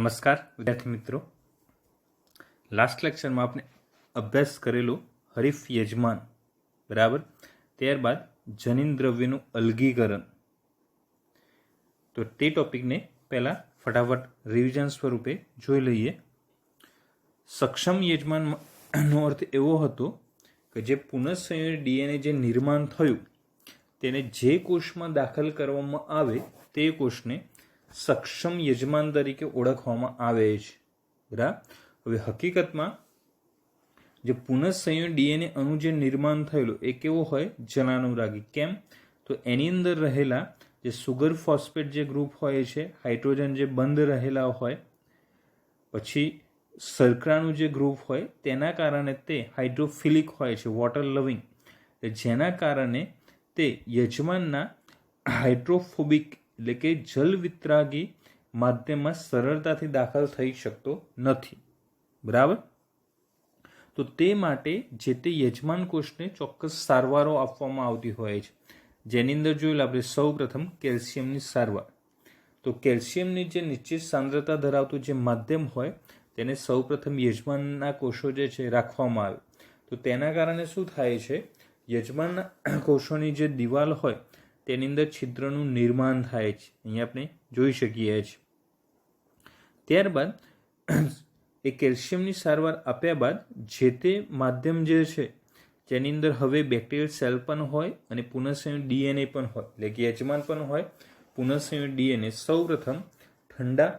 નમસ્કાર વિદ્યાર્થી મિત્રો, લાસ્ટ લેક્ચરમાં આપણે અભ્યાસ કરેલો હરીફ યજમાન બરાબર, ત્યારબાદ જનીન દ્રવ્યનું અલગીકરણ. તો તે ટોપિકને પહેલાં ફટાફટ રિવિઝન સ્વરૂપે જોઈ લઈએ. સક્ષમ યજમાનનો અર્થ એવો હતો કે જે પુનઃસંયોજિત ડીએનએ જે નિર્માણ થયું તેને જે કોષમાં દાખલ કરવામાં આવે તે કોષને સક્ષમ યજમાન તરીકે ઓળખવામાં આવે છે. બરાબર. હવે હકીકતમાં જે પુનઃસંયોજિત ડીએનએ અણુ જે નિર્માણ થયેલું એ કેવો હોય? જલાનુરાગી. કેમ? તો એની અંદર રહેલા જે સુગર ફોસ્ફેટ જે ગ્રુપ હોય છે, હાઇડ્રોજન જે બંધ રહેલા હોય, પછી શર્કરાનું જે ગ્રુપ હોય તેના કારણે તે હાઇડ્રોફિલિક હોય છે, વોટર લવિંગ, જેના કારણે તે યજમાનના હાઇડ્રોફોબિક એટલે કે જલ વિતરાગી માધ્યમમાં સરળતાથી દાખલ થઈ શકતો નથી. બરાબર. તો તે માટે જે તે યજમાન કોષને ચોક્કસ સારવારો આપવામાં આવતી હોય છે, જેની અંદર જોયેલું આપણે સૌ પ્રથમ કેલ્શિયમની સારવાર. તો કેલ્શિયમની જે નિશ્ચિત સાંદ્રતા ધરાવતું જે માધ્યમ હોય તેને સૌ પ્રથમ યજમાનના કોષો જે છે રાખવામાં આવે. તો તેના કારણે શું થાય છે? યજમાનના કોષોની જે દિવાલ હોય તેની અંદર છિદ્રનું નિર્માણ થાય છે. અહીંયા આપણે જોઈ શકીએ છીએ. ત્યારબાદ એ કેલ્શિયમની સારવાર આપ્યા બાદ જે તે માધ્યમ જે છે જેની અંદર હવે બેક્ટેરિયલ સેલ પણ હોય અને પુનઃસંયોજિત ડીએનએ પણ હોય, એટલે કે યજમાન પણ હોય, પુનઃસંયોજિત ડીએનએ સૌ પ્રથમ ઠંડા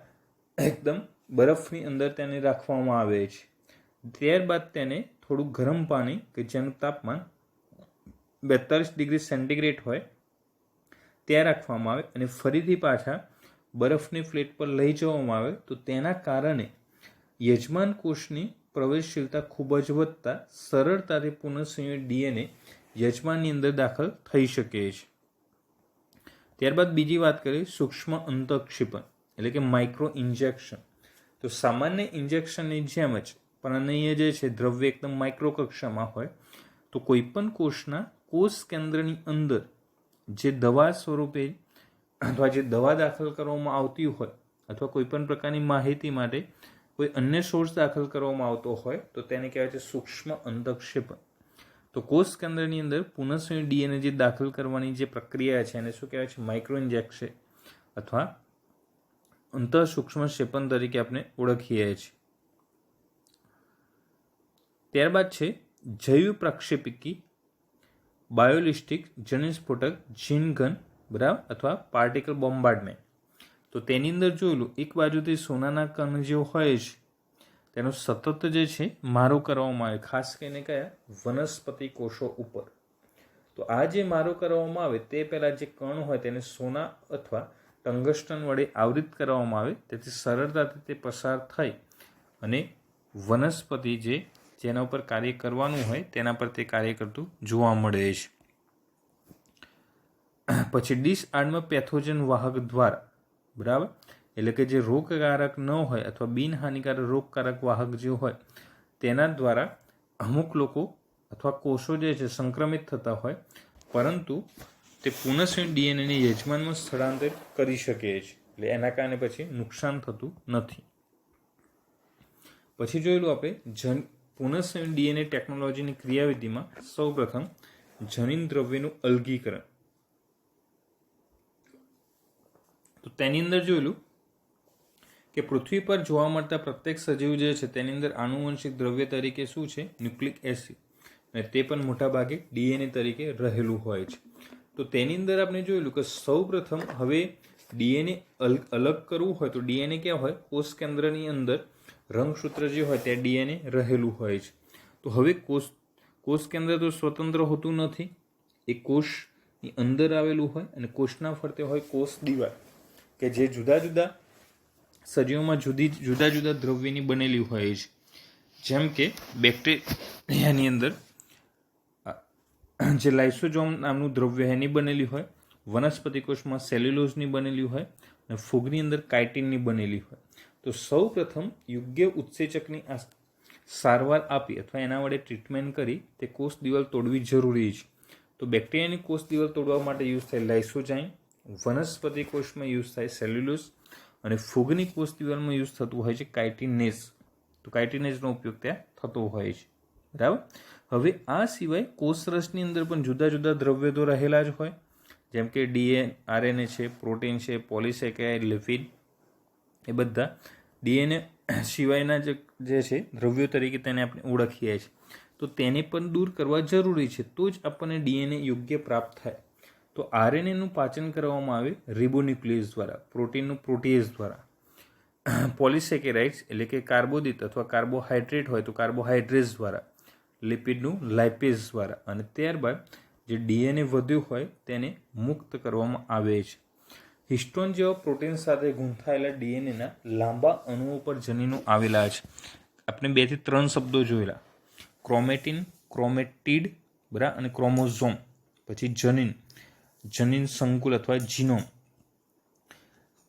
એકદમ બરફની અંદર તેને રાખવામાં આવે છે. ત્યારબાદ તેને થોડું ગરમ પાણી કે જેનું તાપમાન 42 ડિગ્રી સેન્ટીગ્રેડ હોય ત્યાં રાખવામાં આવે અને ફરીથી પાછા બરફની ફ્લેટ પર લઈ જવામાં આવે. તો તેના કારણે યજમાન કોષની પ્રવેશશીલતા ખૂબ જ વધતા સરળતાથી પુનઃસંયોજિત ડીએનએ યજમાનની અંદર દાખલ થઈ શકે છે. ત્યારબાદ બીજી વાત કરીએ સૂક્ષ્મ અંતઃક્ષેપણ એટલે કે માઇક્રો ઇન્જેક્શન. તો સામાન્ય ઇન્જેક્શનની જેમ જ પણ અહીંયા જે છે દ્રવ્ય એકદમ માઇક્રો કક્ષામાં હોય. તો કોઈ પણ કોષના કોષ કેન્દ્રની અંદર જે દવા સ્વરૂપે અથવા જે દવા દાખલ કરવામાં આવતી હોય અથવા કોઈ પણ પ્રકારની માહિતી માટે કોઈ અન્ય સોર્સ દાખલ કરવામાં આવતો હોય તો તેને કહેવાય છે સૂક્ષ્મ અંતઃક્ષેપણ. તો કોષ કેન્દ્રની અંદર પુનઃસંયોજિત ડીએનએ જે દાખલ કરવાની જે પ્રક્રિયા છે એને શું કહેવાય છે? માઇક્રો ઇન્જેક્શન અથવા અંતઃ સૂક્ષ્મ ક્ષેપણ તરીકે આપણે ઓળખીએ છીએ. ત્યારબાદ છે જૈવ પ્રક્ષેપિકી, બાયોલિસ્ટિક, જનસ્ફોટક, જીનગન, બરાબર, અથવા પાર્ટિકલ બોમ્બાર્ડમેન્ટ. તો તેની અંદર જોયેલું એક બાજુથી સોનાના કણ જે હોય છે તેનો સતત જે છે મારો કરવામાં આવે, ખાસ કરીને કયા? વનસ્પતિ કોષો ઉપર. તો આ જે મારો કરવામાં આવે તે પહેલાં જે કણ હોય તેને સોના અથવા ટંગસ્ટન વડે આવૃત કરવામાં આવે, તેથી સરળતાથી તે પસાર થઈ અને વનસ્પતિ જેના ઉપર કાર્ય કરવાનું હોય તેના પર તે કાર્ય કરતું જોવા મળે છે. પછી ડિસઆર્મ પેથોજન વાહક દ્વારા, બરાબર, એટલે કે જે રોગકારક ન હોય અથવા બિનહાનિકારક રોગકારક વાહક જે હોય તેના દ્વારા અમુક લોકો અથવા કોષો જે છે સંક્રમિત થતા હોય, પરંતુ તે પુનઃસંયોજિત ડીએનએને યજમાનમાં સ્થળાંતરિત કરી શકે છે, એટલે એના કારણે પછી નુકસાન થતું નથી. પછી જોયેલું આપણે પુનઃસંયોજિત ડીએનએ ટેકનોલોજીની ક્રિયાવિધિમાં સૌ પ્રથમ જનીન દ્રવ્યનું અલગીકરણ. તો તેની અંદર જોયેલું કે પૃથ્વી પર જોવા મળતા પ્રત્યેક સજીવ જે છે તેની અંદર આનુવંશિક દ્રવ્ય તરીકે શું છે? ન્યુક્લિક એસિડ, અને તે પણ મોટાભાગે ડીએનએ તરીકે રહેલું હોય છે. તો તેની અંદર આપણે જોયેલું કે સૌ પ્રથમ હવે ડીએનએ અલગ કરવું હોય તો ડીએનએ ક્યાં હોય? કોષ કેન્દ્રની અંદર રંગસૂત્ર જે હોય તે ડીએનએ રહેલું હોય છે. તો હવે કોષ કેન્દ્ર તો સ્વતંત્ર હોતું નથી, એ કોષની અંદર આવેલું હોય અને કોષના ફરતે હોય કોષ દિવાલ કે જે જુદા જુદા સજીવોમાં જુદા જુદા દ્રવ્યની બનેલી હોય છે. જેમ કે બેક્ટેરિયાની અંદર જે લાઇસોઝોમ નામનું દ્રવ્ય એની બનેલી હોય, વનસ્પતિ કોષમાં સેલ્યુલોઝની બનેલી હોય અને ફૂગની અંદર કાઇટિનની બનેલી હોય. તો સૌ પ્રથમ યોગ્ય ઉત્સેચકની સારવાર આપી અથવા એના વડે ટ્રીટમેન્ટ કરી તે કોષ દિવાલ તોડવી જરૂરી છે. તો બેક્ટેરિયાની કોષ દિવાલ તોડવા માટે યુઝ થાય લાઇસોઝાઇમ, વનસ્પતિ કોષમાં યુઝ થાય સેલ્યુલોઝ અને ફૂગની કોષ દિવાલમાં યુઝ થતું હોય છે કાઇટિનેઝ. તો કાઇટિનેઝનો ઉપયોગ ત્યાં થતો હોય છે. બરાબર. હવે આ સિવાય કોષરસની અંદર પણ જુદા જુદા દ્રવ્યો તો રહેલા જ હોય, જેમ કે આરએનએ છે, પ્રોટીન છે, પોલિસેકેરાઇડ, લિપિડ, એ બધા ડીએનએ સિવાયના જે છે દ્રવ્યો તરીકે તેને આપણે ઓળખીએ છીએ. તો તેને પણ દૂર કરવા જરૂરી છે, તો જ આપણને ડીએનએ યોગ્ય પ્રાપ્ત થાય. તો આરએનએનું પાચન કરવામાં આવે રિબોન્યુક્લિયસ દ્વારા, પ્રોટીનનું પ્રોટીએઝ દ્વારા, પોલિસેકેરાઇડ્સ એટલે કે કાર્બોદિત અથવા કાર્બોહાઈડ્રેટ હોય તો કાર્બોહાઈડ્રેટ્સ દ્વારા, લિપિડનું લાઇપેઝ દ્વારા, અને ત્યારબાદ જે ડીએનએ વધ્યું હોય તેને મુક્ત કરવામાં આવે છે. હિસ્ટોન જેવા પ્રોટીન સાથે ગૂંથાયેલા ડીએનએના લાંબા અણુઓ પર જનીનો આવેલા છે. આપણે 2 થી 3 શબ્દો જોયેલા, ક્રોમેટિન, ક્રોમેટિડ, બરાબર, અને ક્રોમોઝોમ. પછી જનીન સંકુલ અથવા જીનોમ.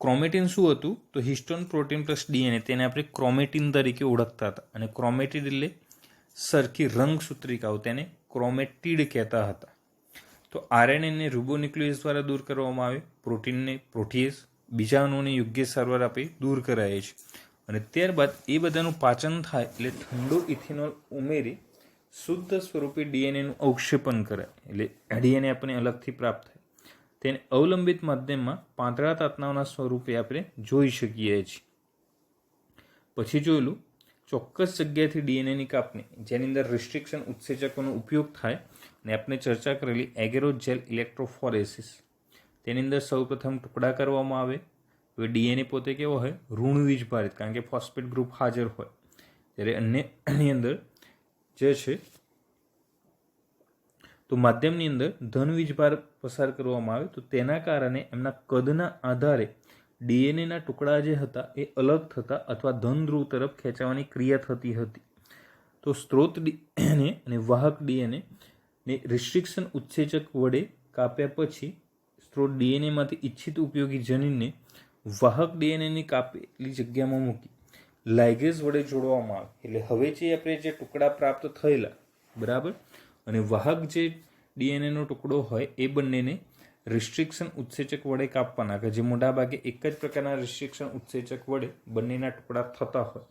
ક્રોમેટિન શું હતું? તો હિસ્ટોન પ્રોટીન પ્લસ ડીએનએ, તેને આપણે ક્રોમેટિન તરીકે ઓળખતા હતા. અને ક્રોમેટિડ એટલે સરખી રંગસૂત્રિકાઓ, તેને ક્રોમેટિડ કહેતા હતા. તો આરએનએને રિબોન્યુક્લિયસ દ્વારા દૂર કરવામાં આવે, પ્રોટીનને પ્રોટીએઝ બીજા અણુઓને યોગ્ય સારવાર આપી દૂર કરાય છે. અને ત્યારબાદ એ બધાનું પાચન થાય એટલે ઠંડો ઇથેનોલ ઉમેરી શુદ્ધ સ્વરૂપે ડીએનએનું અવક્ષેપન કરાય, એટલે ડીએનએ આપણને અલગથી પ્રાપ્ત થાય. તેને અવલંબિત માધ્યમમાં પાંતળા તાતણાઓના સ્વરૂપે આપણે જોઈ શકીએ છીએ. પછી જોયેલું ચોક્કસ જગ્યાએથી ડીએનએની કાપણી, જેની અંદર રિસ્ટ્રિક્શન ઉત્સેચકોનો ઉપયોગ થાય, અને આપણે ચર્ચા કરેલી એગેરોજેલ ઇલેક્ટ્રોફોરેસિસ. તેની અંદર સૌપ્રથમ ટુકડા કરવામાં આવે. હવે ડીએનએ પોતે કેવો હોય? ઋણ વીજભારિત, કારણ કે ફોસ્ફેટ ગ્રુપ હાજર હોય. જ્યારે અન્યની અંદર જે છે તો માધ્યમની અંદર ધન વીજભાર પસાર કરવામાં આવે, તો તેના કારણે એમના કદના આધારે ડીએનએના ટુકડા જે હતા એ અલગ થતા અથવા ધન ધ્રુવ તરફ ખેંચાવાની ક્રિયા થતી હતી. તો સ્ત્રોત ડીએનએ અને વાહક ડીએનએ ને રિસ્ટ્રિક્શન ઉત્સેચક વડે કાપ્યા પછી સ્ત્રોત ડીએનએમાંથી ઇચ્છિત ઉપયોગી જનીનને વાહક ડીએનએની કાપેલી જગ્યામાં મૂકી લાઇગેઝ વડે જોડવામાં આવે. એટલે હવે આપણે જે ટુકડા પ્રાપ્ત થયેલા, બરાબર, અને વાહક જે ડીએનએનો ટુકડો હોય એ બંનેને રિસ્ટ્રિક્શન ઉત્સેચક વડે કાપવાના, કે જે મોટાભાગે એક જ પ્રકારના રિસ્ટ્રિક્શન ઉત્સેચક વડે બંનેના ટુકડા થતા હોય.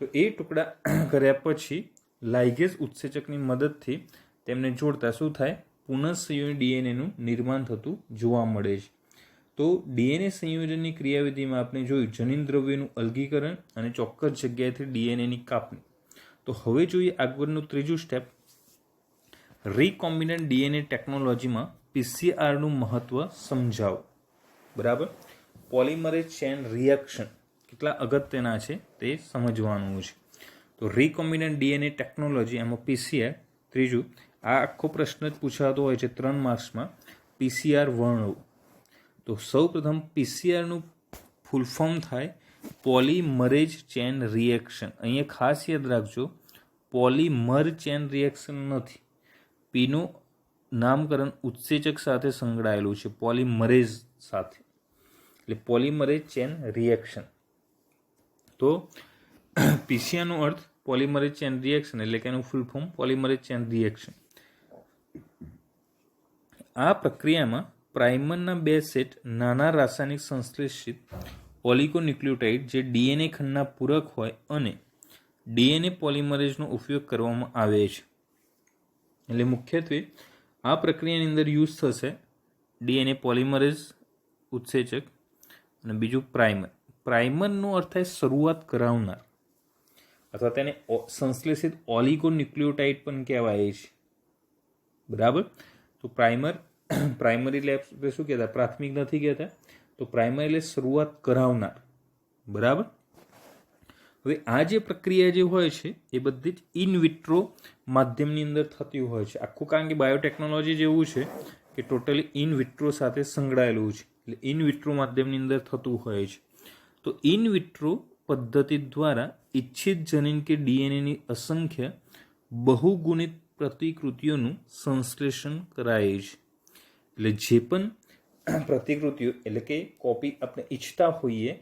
તો એ ટુકડા કર્યા પછી લાઇગેઝ ઉત્સેચકની મદદથી તેમને જોડતા શું થાય? પુનઃસંયોજિત ડીએનએનું નિર્માણ થતું જોવા મળે છે. તો ડીએનએ સંયોજનની ક્રિયાવિધિમાં આપણે જોયું જનીન દ્રવ્યનું અલગીકરણ અને ચોક્કસ જગ્યાએથી ડીએનએની કાપણી. તો હવે જોઈએ આગળનું ત્રીજું સ્ટેપ, રીકોમ્બિનન્ટ ડીએનએ ટેકનોલોજીમાં પીસીઆરનું મહત્વ સમજાવો. બરાબર. પોલિમરેઝ ચેન રિએક્શન કેટલા અગત્યના છે તે સમજવાનું છે. તો રીકોમ્બિનન્ટ ડીએનએ ટેકનોલોજી, એમાં પીસીઆર ત્રીજું. આ આખો પ્રશ્ન જ પૂછાતો હોય છે 3 માર્ક્સમાં, પીસીઆર વર્ણવો. તો સૌ પ્રથમ પીસીઆરનું ફૂલ ફોર્મ થાય પોલિમરેઝ ચેન રિએક્શન. અહીંયા ખાસ યાદ રાખજો, પોલિમર ચેન રિએક્શન નથી. પીનું નામકરણ ઉત્સેચક સાથે સંકળાયેલું છે, પોલિમરેઝ સાથે, એટલે પોલિમરેઝ ચેન રિએક્શન. તો પીસીઆરનો અર્થ પોલિમરેઝ ચેન રિએક્શન, એટલે કે એનું full form polymerase chain reaction. આ પ્રક્રિયામાં પ્રાઇમરના 2 સેટ નાના રાસાયણિક સંશ્લેષિત ઓલિગોન્યુક્લિયોટાઇડ જે ડીએનએ ખંડના પૂરક હોય અને ડીએનએ પોલિમરેઝનો ઉપયોગ કરવામાં આવે છે. એટલે મુખ્યત્વે આ પ્રક્રિયાની અંદર યુઝ થશે ડીએનએ પોલિમરેઝ ઉત્સેચક અને બીજું પ્રાઇમર. પ્રાઇમરનો અર્થ થાય શરૂઆત કરાવનાર, અથવા તેને સંશ્લેષિત ઓલિગોન્યુક્લિયોટાઇડ પણ કહેવાય છે. બરાબર. તો પ્રાઇમરી એટલે આપણે શું કહેતા? પ્રાથમિક નથી કહેતા. તો પ્રાઇમરી એટલે શરૂઆત કરાવનાર. બરાબર. હવે આ જે પ્રક્રિયા જે હોય છે એ બધી જ ઇન વિટ્રો માધ્યમની અંદર થતી હોય છે. આખું કારણ કે બાયોટેકનોલોજી જેવું છે કે ટોટલી ઇન વિટ્રો સાથે સંકળાયેલું છે, એટલે ઇન વિટ્રો માધ્યમની અંદર થતું હોય છે. તો ઇન વિટ્રો પદ્ધતિ દ્વારા ઇચ્છિત જનીન કે ડીએનએની અસંખ્ય બહુગુણિત પ્રતિકૃતિઓનું સંશ્લેષણ કરાય છે. એટલે જે પણ પ્રતિકૃતિઓ એટલે કે કોપી આપણે ઈચ્છતા હોઈએ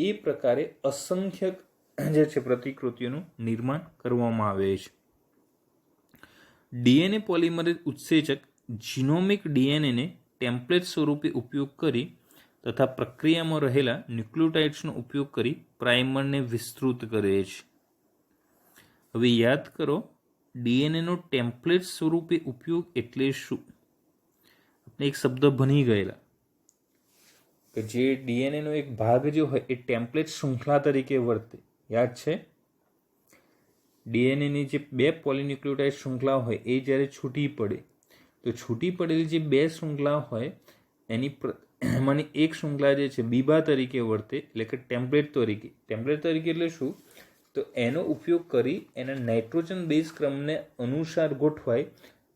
એ પ્રકારે અસંખ્ય જે છે પ્રતિકૃતિઓનું નિર્માણ કરવામાં આવે છે. ડીએનએ પોલિમરેઝ ઉત્સેચક જીનોમિક ડીએનએને ટેમ્પલેટ સ્વરૂપે ઉપયોગ કરી તથા પ્રક્રિયામાં રહેલા ન્યુક્લિયોટાઇડ્સનો ઉપયોગ કરી પ્રાઇમરને વિસ્તૃત કરે છે. હવે યાદ કરો, ડીએનએનો ટેમ્પલેટ સ્વરૂપે ઉપયોગ એટલે શું? આપણે એક શબ્દ ભણી ગયેલા કે જે ડીએનએનો એક ભાગ જે હોય એ ટેમ્પલેટ શૃંખલા તરીકે વર્તે. યાદ છે? ડીએનએની જે 2 પોલીન્યુક્લિયોટાઇડ શૃંખલા હોય એ જ્યારે છૂટી પડે તો છૂટી પડેલી જે 2 શૃંખલા હોય એમાંની એક શૃંખલા જે છે બીબા તરીકે વર્તે, એટલે કે ટેમ્પલેટ તરીકે. ટેમ્પલેટ તરીકે એટલે શું? તો એનો ઉપયોગ કરી એના નાઇટ્રોજન બેઝ ક્રમને અનુસાર ગોઠવાય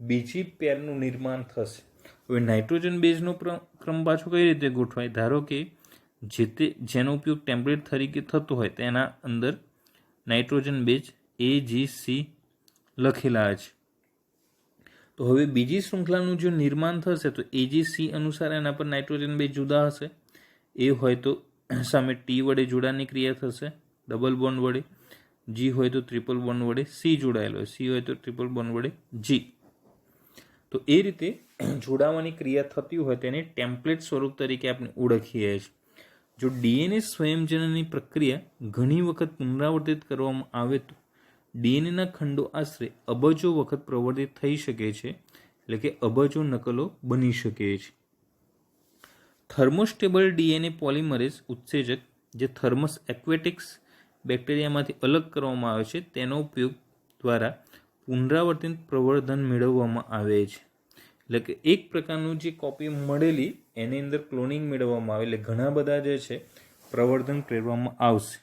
બીજી પેરનું નિર્માણ થશે. હવે નાઇટ્રોજન બેઝનો ક્રમ પાછો કઈ રીતે ગોઠવાય? ધારો કે જેનો ઉપયોગ ટેમ્પલેટ તરીકે થતો હોય તેના અંદર નાઇટ્રોજન બેઝ AGC લખેલા છે. તો હવે બીજી શૃંખલાનું જો નિર્માણ થશે તો AGC અનુસાર એના પર નાઇટ્રોજન બેઝ જુદા હશે. એ હોય તો સામે T વડે જોડાણની ક્રિયા થશે ડબલ બોન્ડ વડે, G હોય તો ટ્રિપલ બોન્ડ વડે C જોડાયેલો હોય, C હોય તો ટ્રિપલ બોન્ડ વડે G. તો એ રીતે જોડાવાની ક્રિયા થતી હોય તેને ટેમ્પલેટ સ્વરૂપ તરીકે આપણે ઓળખીએ છીએ. જો ડીએનએ સ્વયંજનનની પ્રક્રિયા ઘણી વખત પુનરાવર્તિત કરવામાં આવે તો ડીએનએના ખંડો આશરે અબજો વખત પ્રવર્તિત થઈ શકે છે, એટલે કે અબજો નકલો બની શકે છે. થર્મોસ્ટેબલ ડીએનએ પોલિમરેઝ ઉત્સેચક જે થર્મસ એક્વેટિક્સ બેક્ટેરિયામાંથી અલગ કરવામાં આવે છે તેનો ઉપયોગ દ્વારા પુનરાવર્તિત પ્રવર્ધન મેળવવામાં આવે છે. એટલે કે એક પ્રકારનું જે કોપી મળેલી એની અંદર ક્લોનિંગ મેળવવામાં આવે, એટલે ઘણા બધા જે છે પ્રવર્ધન પ્રેરવામાં આવશે.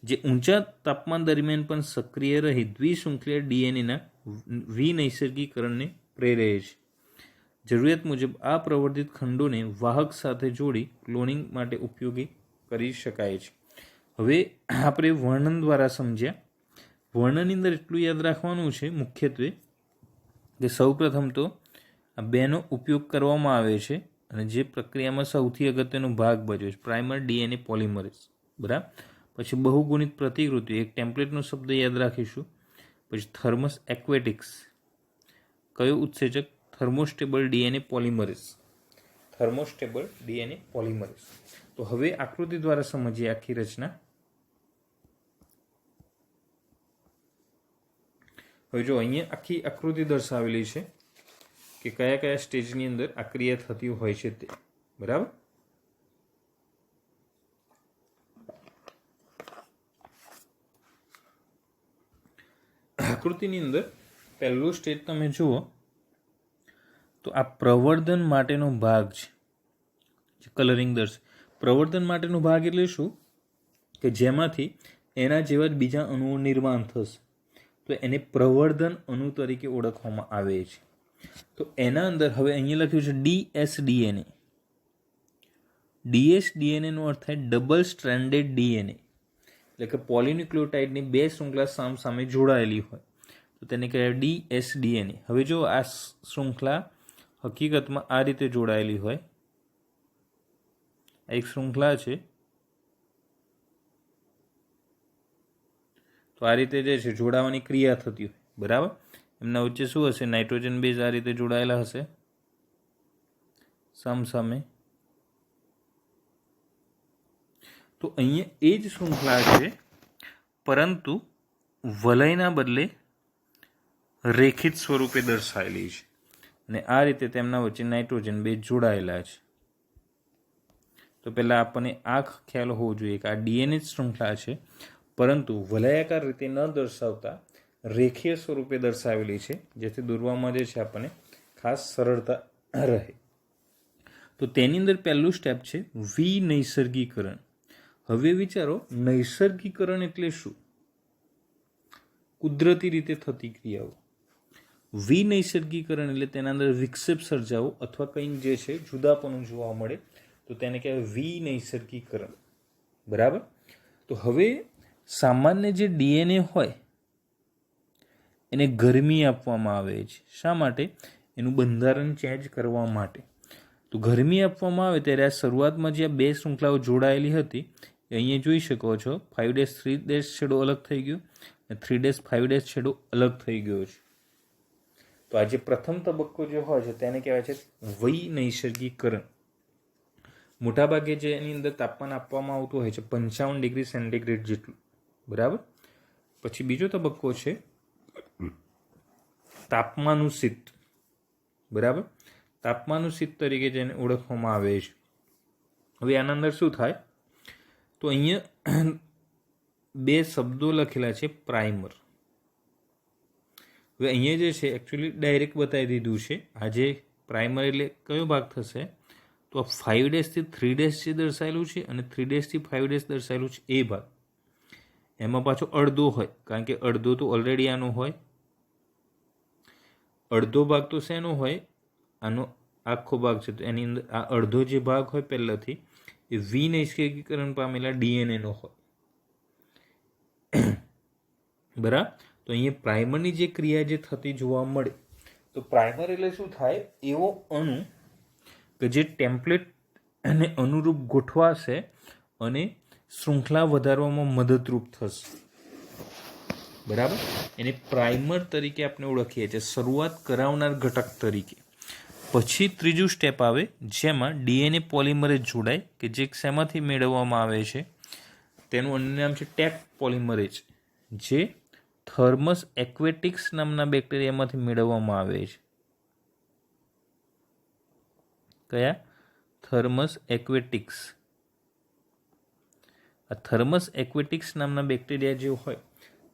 જે ઊંચા તાપમાન દરમિયાન પણ સક્રિય રહી દ્વિશૃંખલીય ડીએનએના વિનૈસર્ગીકરણને પ્રેરે છે. જરૂરિયાત મુજબ આ પ્રવર્ધિત ખંડોને વાહક સાથે જોડી ક્લોનિંગ માટે ઉપયોગી કરી શકાય છે. હવે આપણે વર્ણન દ્વારા સમજ્યા. વર્ણનની અંદર એટલું યાદ રાખવાનું છે મુખ્યત્વે કે સૌપ્રથમ તો આ બેનો ઉપયોગ કરવામાં આવે છે અને જે પ્રક્રિયામાં સૌથી અગત્યનો ભાગ ભજવે છે પ્રાઇમર ડીએનએ પોલિમરેઝ. બરાબર. પછી બહુગુણિત પ્રતિકૃતિ, એક ટેમ્પલેટનો શબ્દ યાદ રાખીશું. પછી થર્મસ એક્વેટિક્સ, કયો ઉત્સેચક? Thermostable DNA polymerase. Thermostable DNA polymerase. તો હવે આકૃતિ દ્વારા સમજીએ આખી રચના. હવે જો અહીંયા આખી આકૃતિ દર્શાવેલી છે કે કયા કયા સ્ટેજની અંદર આ ક્રિયા થતી હોય છે તે. બરાબર. આકૃતિની અંદર પહેલું સ્ટેજ તમે જુઓ તો આ પ્રવર્ધન માટેનો ભાગ છે, કલરિંગ દર્શ. પ્રવર્ધન માટેનો ભાગ એટલે શું? કે જેમાંથી એના જેવા જ બીજા અણુઓ નિર્માણ થશે તો એને પ્રવર્ધન અણુ તરીકે ઓળખવામાં આવે છે. તો એના અંદર હવે અહીંયા લખ્યું છે ડીએસડીએનએ. ડીએસડીએનએનો અર્થ થાય ડબલ સ્ટ્રેન્ડેડ ડીએનએ, એટલે કે પોલિન્યુક્લિયોટાઇડની 2 શૃંખલા સામસામે જોડાયેલી હોય તો તેને કહેવાય ડીએસડીએનએ. હવે જો આ શૃંખલા હકીકતમાં આ રીતે જોડાયેલી હોય, આ એક શૃંખલા છે તો આ રીતે જે છે જોડાવાની ક્રિયા થતી હોય. બરાબર. એમના વચ્ચે શું હશે? નાઇટ્રોજન બેઝ આ રીતે જોડાયેલા હશે સામસામે. તો અહીંયા એ જ શૃંખલા છે પરંતુ વલયના બદલે રેખિત સ્વરૂપે દર્શાવેલી છે અને આ રીતે તેમના વચ્ચે નાઇટ્રોજન બેઝ જોડાયેલા છે. તો પહેલાં આપણને આ ખ્યાલ હોવો જોઈએ કે આ ડીએનએ શૃંખલા છે પરંતુ વલયાકાર રીતે ન દર્શાવતા રેખીય સ્વરૂપે દર્શાવેલી છે, જેથી દોરવામાં જે છે આપણને ખાસ સરળતા રહે. તો તેની અંદર પહેલું સ્ટેપ છે વિનૈસર્ગીકરણ. હવે વિચારો, નૈસર્ગીકરણ એટલે શું? કુદરતી રીતે થતી ક્રિયાઓ. વિનૈસર્ગીકરણ એટલે તેના અંદર વિક્ષેપ સર્જાવો અથવા કંઈક જે છે જુદાપણું જોવા મળે તો તેને કહેવાય વિનૈસર્ગીકરણ. બરાબર. તો હવે સામાન્ય જે ડીએનએ હોય એને ગરમી આપવામાં આવે છે. શા માટે? એનું બંધારણ ચેન્જ કરવા માટે. તો ગરમી આપવામાં આવે ત્યારે આ શરૂઆતમાં જે 2 શૃંખલાઓ જોડાયેલી હતી એ અહીંયા જોઈ શકો છો 5'3' છેડો અલગ થઈ ગયો અને 3'5' છેડો અલગ થઈ ગયો છે. તો આ જે પ્રથમ તબક્કો જે હોય છે તેને કહેવાય છે વિનૈસર્ગીકરણ. મોટાભાગે જે એની અંદર તાપમાન આપવામાં આવતું હોય છે 55 ડિગ્રી સેન્ટીગ્રેડ જેટલું, બરાબર. પછી બીજો તબક્કો છે તાપમાનુષિત, બરાબર. તાપમાનુષિત તરીકે જેને ઓળખવામાં આવે છે. હવે આના અંદર શું થાય, તો અહીંયા બે શબ્દો લખેલા છે પ્રાઇમર. હવે અહીંયા જે છે એકચ્યુઅલી ડાયરેક્ટ બતાવી દીધું છે. આ જે પ્રાઇમર એટલે કયો ભાગ થશે, તો આ 5 થી 3 જે દર્શાવેલું છે અને 3 થી 5 દર્શાવેલું છે એ ભાગ. એમાં પાછો અડધો હોય, કારણ કે અડધો તો ઓલરેડી આનો હોય. અડધો ભાગ તો શેનો હોય, આનો આખો ભાગ છે, તો એની અંદર આ અડધો જે ભાગ હોય પહેલાથી એ વિનિષ્ક્રિયકરણ પામેલા ડીએનએનો હોય, બરાબર. તો અહીંયા પ્રાઇમરની જે ક્રિયા જે થતી જોવા મળે, તો પ્રાઇમર એટલે શું થાય, એવો અણુ કે જે ટેમ્પલેટ અને અનુરૂપ ગોઠવાશે અને શૃંખલા વધારવામાં મદદરૂપ થશે, બરાબર. એને પ્રાઇમર તરીકે આપણે ઓળખીએ છીએ, શરૂઆત કરાવનાર ઘટક તરીકે. પછી ત્રીજું સ્ટેપ આવે જેમાં ડીએનએ પોલિમરેજ જોડાય, કે જે શેમાંથી મેળવવામાં આવે છે, તેનું અન્ય નામ છે ટેક પોલિમરેજ, જે થર્મસ એક્વેટિક્સ નામના બેક્ટેરિયામાંથી મેળવવામાં આવે છે. કયા? થર્મસ એક્વેટિક્સ. આ થર્મસ એક્વેટિક્સ નામના બેક્ટેરિયા જે હોય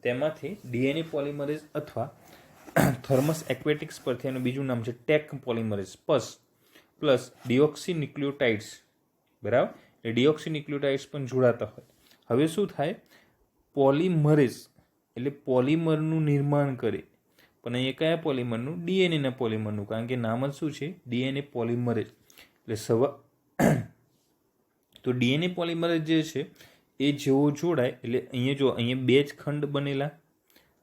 તેમાંથી ડીએનએ પોલિમરેજ અથવા થર્મસ એક્વેટિક્સ પરથી એનું બીજું નામ છે ટેક પોલિમરેજ પ્લસ ડિઓક્સીન્યુક્લિયોટાઇડ્સ, બરાબર. એ ડિઓક્સીન્યુક્લિયોટાઇડ્સ પણ જોડાતા હોય. હવે શું થાય, પોલિમરેઝ એટલે પોલિમરનું નિર્માણ કરે, પણ અહીંયા કયા પોલિમરનું? ડીએનએના પોલિમરનું, કારણ કે નામ જ શું છે, ડીએનએ પોલિમરેજ. એટલે તો ડીએનએ પોલિમરેજ જે છે એ જેવો જોડાય એટલે અહીંયા જો અહીંયા બે જ ખંડ બનેલા,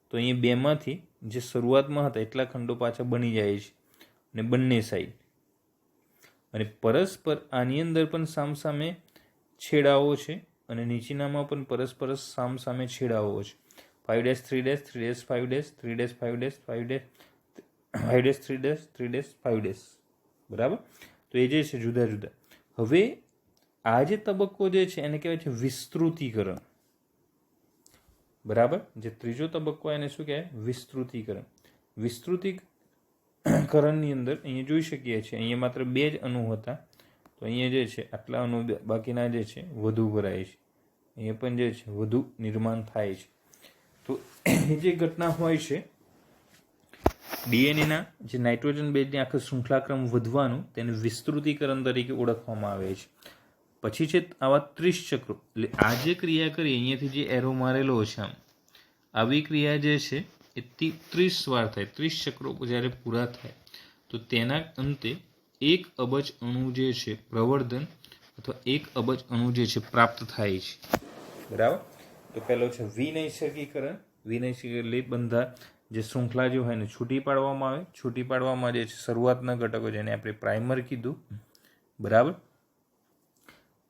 તો અહીંયા બેમાંથી જે શરૂઆતમાં હતા એટલા ખંડો પાછા બની જાય છે અને બંને સાઈડ, અને પરસ્પર આની અંદર પણ સામસામે છેડાઓ છે અને નીચેનામાં પણ પરસ્પર સામસામે છેડાઓ છે. 5 3 3 5 3 5 5 5 3 3 5, બરાબર. તો એ જે છે જુદા જુદા. હવે આ જે તબક્કો જે છે એને કહેવાય છે વિસ્તૃતીકરણ, બરાબર. જે ત્રીજો તબક્કો એને શું કહેવાય? વિસ્તૃતીકરણ. વિસ્તૃતીકરણની અંદર અહીંયા જોઈ શકીએ છીએ, અહીંયા માત્ર 2 જ અણુ હતા, તો અહીંયા જે છે આટલા અણુ બાકીના જે છે વધુ ભરાય છે, અહીંયા પણ જે છે વધુ નિર્માણ થાય છે. તો એ જે ઘટના હોય છે ડીએનએના જે નાઇટ્રોજન બેઝની આખો શૃંખલાક્રમ વધવાનું, તેને વિસ્તૃતીકરણ તરીકે ઓળખવામાં આવે છે. પછી છે આવા 30 ચક્રો, એટલે આ જે ક્રિયા કરી અહીંયાથી જે એરો મારેલો છે આમ, આવી ક્રિયા જે છે એ 30 વાર થાય. 30 ચક્રો જ્યારે પૂરા થાય તો તેના અંતે 1 અબજ અણુ જે છે પ્રવર્ધન અથવા 1 અબજ અણુ જે છે પ્રાપ્ત થાય છે, બરાબર. તો પહેલો છે વિનૈસર્ગીકરણ. વિનૈસર્ગીકરણ બંધા જે શૃંખલા જે હોય એને છૂટી પાડવામાં આવે. છૂટી પાડવામાં જે છે શરૂઆતના ઘટકો જેને આપણે પ્રાઇમર કીધું, બરાબર.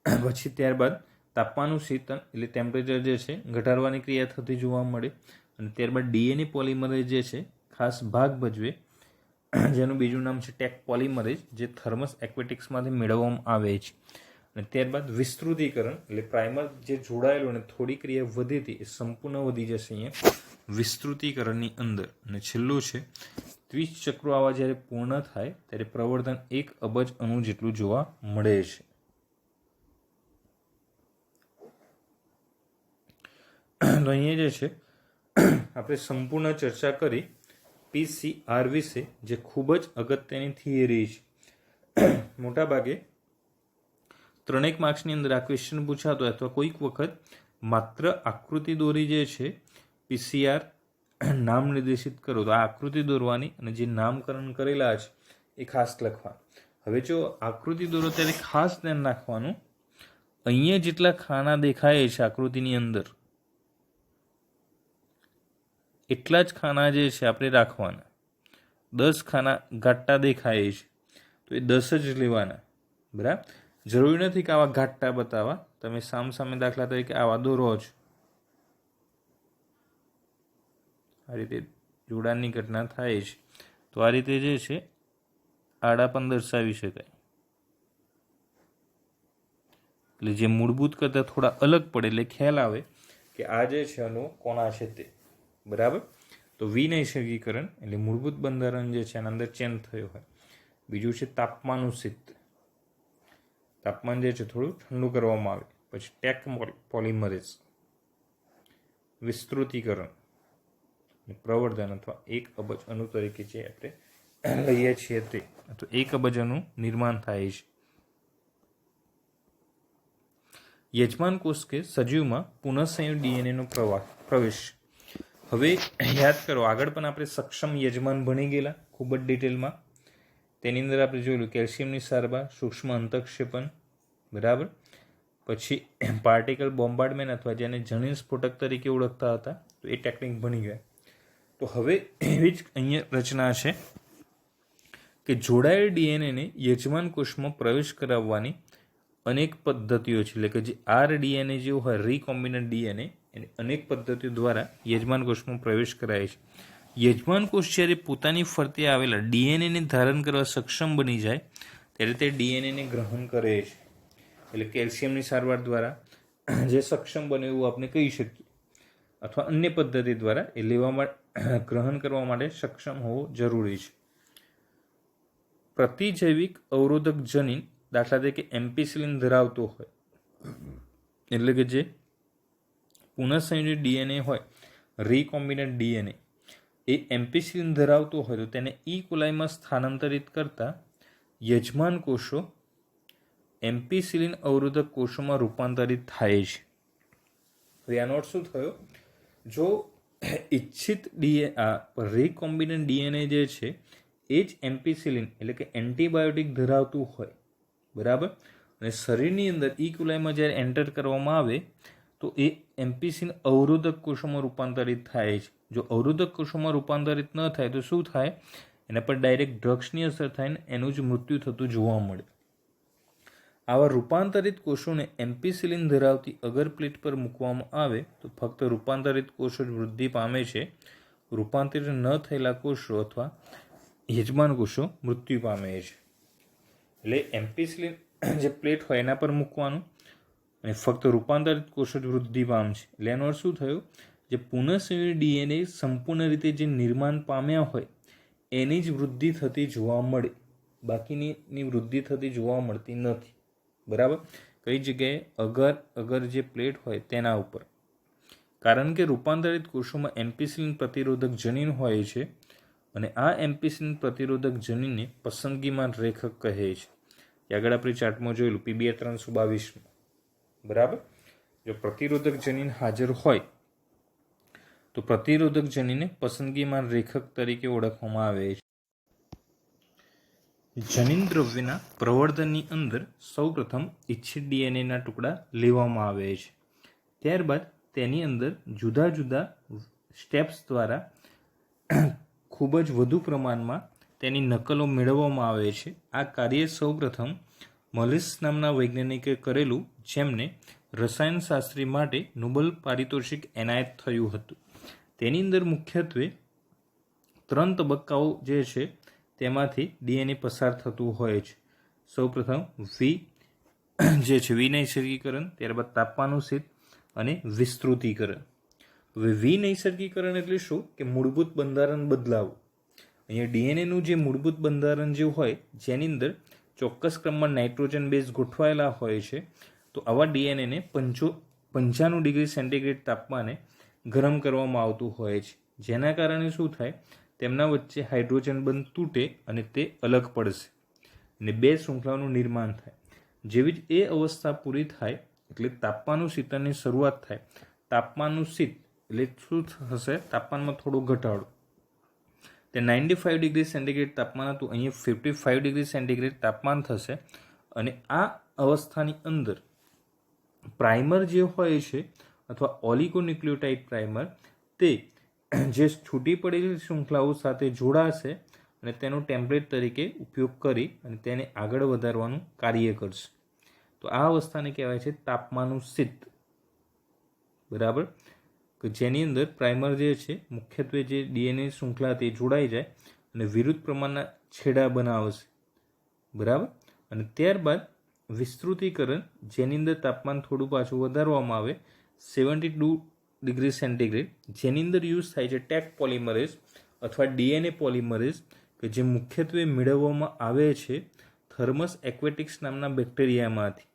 પછી ત્યારબાદ તાપમાનુષિતન એટલે ટેમ્પરેચર જે છે ઘટાડવાની ક્રિયા થતી જોવા મળે, અને ત્યારબાદ ડીએનએ પોલિમરેજ જે છે ખાસ ભાગ ભજવે, જેનું બીજું નામ છે ટેક પોલિમરેજ, જે થર્મસ એક્વેટિક્સમાંથી મેળવવામાં આવે છે. અને ત્યારબાદ વિસ્તૃતીકરણ એટલે પ્રાઇમર જે જોડાયેલું અને થોડી ક્રિયા વધી હતી એ સંપૂર્ણ વધી જશે અહીંયા વિસ્તૃતીકરણની અંદર. અને છેલ્લું છે 30 ચક્રો આવા જ્યારે પૂર્ણ થાય ત્યારે પ્રવર્ધન 1 અબજ અણુ જેટલું જોવા મળે છે. તો અહીંયા જે છે આપણે સંપૂર્ણ ચર્ચા કરી પીસીઆર વિશે, જે ખૂબ જ અગત્યની થિયરી છે. મોટાભાગે 3 માર્ક્સની અંદર આ ક્વેશ્ચન પૂછાતો હોય, અથવા કોઈક વખત માત્ર આકૃતિ દોરી જે છે પીસીઆર નામ નિર્દેશિત કરો, તો આ આકૃતિ દોરવાની અને જે નામકરણ કરેલા છે એ ખાસ લખવા. હવે જો આકૃતિ દોરો ત્યારે ખાસ ધ્યાન રાખવાનું, અહીંયા જેટલા ખાના દેખાય છે આકૃતિની અંદર એટલા જ ખાના જે છે આપણે રાખવાના. 10 ખાના ઘાટા દેખાય છે તો એ 10 જ લેવાના, બરાબર. જરૂરી નથી કે આવા ઘાટા બતાવવા, તમે સામે દાખલા તરીકે આવા દોરો છો, આ રીતે જોડાણની ઘટના થાય છે, તો આ રીતે જે છે આડા પણ દર્શાવી શકાય. એટલે જે મૂળભૂત કરતાં થોડા અલગ પડે એટલે ખ્યાલ આવે કે આ જે છે એનું કોના છે તે. બરાબર. તો વિનૈસર્ગીકરણ એટલે મૂળભૂત બંધારણ જે છે એના અંદર ચેન્જ થયો હોય. બીજું છે તાપમાનુસિત, તાપમાન જે છે થોડું ઠંડુ કરવામાં આવે. પછી ટેક પોલિમરેઝ, વિસ્તૃતીકરણ, પ્રવર્ધન અથવા 1 અબજ અણુ તરીકે જે આપણે લઈએ છીએ તે, અથવા 1 અબજ અણુ નિર્માણ થાય છે. યજમાન કોષ કે સજીવમાં પુનઃસંયોજિત ડીએનએનો પ્રવેશ. હવે યાદ કરો, આગળ પણ આપણે સક્ષમ યજમાન ભણી ગયેલા ખૂબ જ ડિટેલમાં. તેની અંદર આપણે જોયેલું કેલ્શિયમની સારવાર, સૂક્ષ્મ અંતઃક્ષેપણ, બરાબર. પછી પાર્ટિકલ બોમ્બાર્ડમેન્ટ અથવા જેને જનીન સ્ફોટક તરીકે ઓળખતા હતા, તો એ ટેકનિક ભણી ગયા. તો હવે એવી જ અહીંયા રચના છે કે જોડાયેલ ડીએનએને યજમાન કોષમાં પ્રવેશ કરાવવાની અનેક પદ્ધતિઓ છે. એટલે કે જે આરડીએનએ જેવું હોય, રીકોમ્બિનન્ટ ડીએનએ, એની અનેક પદ્ધતિઓ દ્વારા યજમાન કોષમાં પ્રવેશ કરાય છે. યજમાન કોષ જ્યારે પોતાની ફરતે આવેલા ડીએનએને ધારણ કરવા સક્ષમ બની જાય ત્યારે તે ડીએનએને ગ્રહણ કરે છે. એટલે કેલ્શિયમની સારવાર દ્વારા જે સક્ષમ બને એવું આપણે કહી શકીએ, અથવા અન્ય પદ્ધતિ દ્વારા એ લેવામાં ગ્રહણ કરવા માટે સક્ષમ હોવું જરૂરી છે. પ્રતિજૈવિક અવરોધક જનીન, દાખલા તરીકે એમ્પિસિલિન ધરાવતો હોય, એટલે કે જે પુનઃસંયોજિત ડીએનએ હોય, રીકોમ્બિનન્ટ ડીએનએ, એ એમ્પિસિલિન ધરાવતો હોય તો તેને ઈ કોલાઈમાં સ્થાનાંતરિત કરતા યજમાન કોષો એમ્પિસિલિન અવરોધક કોષોમાં રૂપાંતરિત થાય છે. હવે આનો અર્થ શું થયો? જો ઇચ્છિત રીકોમ્બિનન્ટ ડીએનએ જે છે એ જ એમ્પિસિલિન એટલે કે એન્ટીબાયોટિક ધરાવતું હોય, બરાબર, અને શરીરની અંદર ઈ કોલાઈમાં જ્યારે એન્ટર કરવામાં આવે તો એ એમ્પિસિલિન અવરોધક કોષોમાં રૂપાંતરિત થાય છે. જો અવરોધક કોષોમાં રૂપાંતરિત ન થાય તો શું થાય? એના પર ડાયરેક્ટ ડ્રગ્સની અસર થાય ને એનું જ મૃત્યુ થતું જોવા મળે. આવા રૂપાંતરિત કોષોને એમ્પિસિલિન ધરાવતી અગર પ્લેટ પર મૂકવામાં આવે તો ફક્ત રૂપાંતરિત કોષો જ વૃદ્ધિ પામે છે. રૂપાંતરિત ન થયેલા કોષો અથવા યજમાન કોષો મૃત્યુ પામે છે. એટલે એમ્પિસિલિન જે પ્લેટ હોય એના પર મૂકવાનું અને ફક્ત રૂપાંતરિત કોષો જ વૃદ્ધિ પામશે. એટલે એનો અર્થ શું થયો? જે પુનઃસંયોજિત ડીએનએ સંપૂર્ણ રીતે જે નિર્માણ પામ્યા હોય એની જ વૃદ્ધિ થતી જોવા મળે, બાકીની વૃદ્ધિ થતી જોવા મળતી નથી. બરાબર. કઈ જગ્યાએ? અગર જે પ્લેટ હોય તેના ઉપર. કારણ કે રૂપાંતરિત કોષોમાં એમ્પિસિલિન પ્રતિરોધક જનીન હોય છે અને આ એમ્પિસિલિન પ્રતિરોધક જનીનને પસંદગીમાન રેખક કહે છે. આગળ આપણે ચાર્ટમાં જોયેલું PBR 322. બરાબર. જો પ્રતિરોધક જનીન હાજર હોય તો પ્રતિરોધક જનીનને પસંદગીમાન રેખક તરીકે ઓળખવામાં આવે છે. જનીન દ્રવ્યના પ્રવર્ધનની અંદર સૌપ્રથમ ઇચ્છિત ડીએનએના ટુકડા લેવામાં આવે છે. ત્યારબાદ તેની અંદર જુદા જુદા સ્ટેપ્સ દ્વારા ખૂબ જ વધુ પ્રમાણમાં તેની નકલો મેળવવામાં આવે છે. આ કાર્ય સૌપ્રથમ મલિસ નામના વૈજ્ઞાનિકે કરેલું, જેમને રસાયણશાસ્ત્રી માટે નોબેલ પારિતોષિક એનાયત થયું હતું. તેની અંદર મુખ્યત્વે 3 તબક્કાઓ જે છે તેમાંથી ડીએનએ પસાર થતું હોય છે. સૌપ્રથમ જે છે વિનૈસર્ગીકરણ, ત્યારબાદ તાપમાનુસિત અને વિસ્તૃતીકરણ. હવે વિનૈસર્ગીકરણ એટલે શું? કે મૂળભૂત બંધારણ બદલાવું. અહીંયા ડીએનએનું જે મૂળભૂત બંધારણ જે હોય જેની અંદર ચોક્કસ ક્રમમાં નાઇટ્રોજન બેઝ ગોઠવાયેલા હોય છે, તો આવા ડીએનએને 95 ડિગ્રી સેન્ટીગ્રેડ તાપમાને ગરમ કરવામાં આવતું હોય છે. જેના કારણે શું થાય? તેમના વચ્ચે હાઇડ્રોજન બંધ તૂટે અને તે અલગ પડશે અને 2 શૃંખલાઓનું નિર્માણ થાય. જેવી જ એ અવસ્થા પૂરી થાય એટલે તાપમાનુસિતની શરૂઆત થાય. તાપમાનુસિત એટલે શું થશે? તાપમાનમાં થોડો ઘટાડો. તે 95 ડિગ્રી સેન્ટીગ્રેડ તાપમાન હતું, અહીંયા 55 ડિગ્રી સેન્ટીગ્રેડ તાપમાન થશે અને આ અવસ્થાની અંદર પ્રાઇમર જે હોય છે અથવા ઓલિગોન્યુક્લિયોટાઇડ પ્રાઇમર, તે જે છૂટી પડેલી શૃંખલાઓ સાથે જોડાશે અને તેનો ટેમ્પલેટ તરીકે ઉપયોગ કરી અને તેને આગળ વધારવાનું કાર્ય કરશે. તો આ અવસ્થાને કહેવાય છે તાપમાનુસિત. બરાબર. કે જેની અંદર પ્રાઇમર જે છે મુખ્યત્વે જે ડીએનએ શૃંખલા તે જોડાઈ જાય અને વિરુદ્ધ પ્રમાણના છેડા બનાવશે. બરાબર. અને ત્યારબાદ વિસ્તૃતીકરણ, જેની અંદર તાપમાન થોડું પાછું વધારવામાં આવે 72 ડિગ્રી સેન્ટીગ્રેડ, જેની અંદર યુઝ થાય છે ટેક પોલિમરેઝ અથવા ડીએનએ પોલિમરેઝ, કે જે મુખ્યત્વે મેળવવામાં આવે છે થર્મસ એક્વેટિક્સ નામના બેક્ટેરિયામાંથી.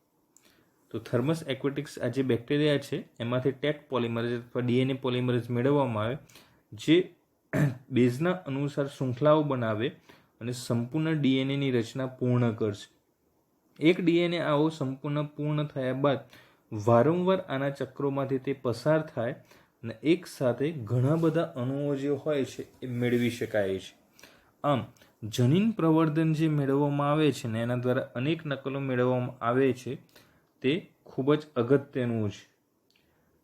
તો થર્મસ એક્વેટિક્સ આ જે બેક્ટેરિયા છે એમાંથી ટેક પોલિમરેઝ અથવા ડીએનએ પોલિમરેઝ મેળવવામાં આવે, જે બેઝના અનુસાર શૃંખલાઓ બનાવે અને સંપૂર્ણ ડીએનએની રચના પૂર્ણ કરશે. એક ડીએનએ આવો સંપૂર્ણ પૂર્ણ થયા બાદ વારંવાર આના ચક્રોમાંથી તે પસાર થાય અને એક સાથે ઘણા બધા અણુઓ જે હોય છે એ મેળવી શકાય છે. આમ જનીન પ્રવર્ધન જે મેળવવામાં આવે છે ને એના દ્વારા અનેક નકલો મેળવવામાં આવે છે, તે ખૂબ જ અગત્યનું છે.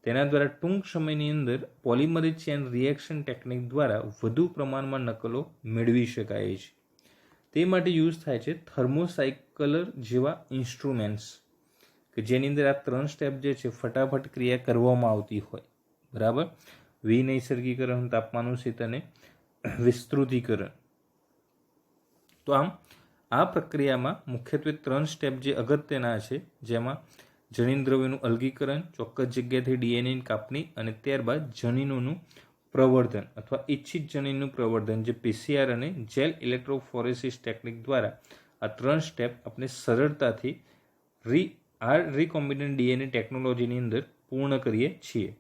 તેના દ્વારા ટૂંક સમયની અંદર પોલિમરેઝ ચેન રિએક્શન ટેકનિક દ્વારા વધુ પ્રમાણમાં નકલો મેળવી શકાય છે. તે માટે યુઝ થાય છે થર્મોસાયકલર જેવા ઇન્સ્ટ્રુમેન્ટ્સ, કે જેની અંદર આ 3 સ્ટેપ જે છે ફટાફટ ક્રિયા કરવામાં આવતી હોય. બરાબર. વિનૈસર્ગીકરણ, તાપમાનોષિત અને વિસ્તૃતીકરણ. તો આમ આ પ્રક્રિયામાં મુખ્યત્વે 3 સ્ટેપ જે અગત્યના છે, જેમાં જનીન દ્રવ્યનું અલગીકરણ, ચોક્કસ જગ્યાથી ડીએનએની કાપણી અને ત્યારબાદ જનીનોનું પ્રવર્ધન અથવા ઇચ્છિત જનીનનું પ્રવર્ધન, જે પીસીઆર અને જેલ ઇલેક્ટ્રોફોરેસિસ ટેકનિક દ્વારા આ 3 સ્ટેપ આપણે સરળતાથી રીકોમ્બિનન્ટ ડીએનએ ટેકનોલોજીની અંદર પૂર્ણ કરીએ છીએ.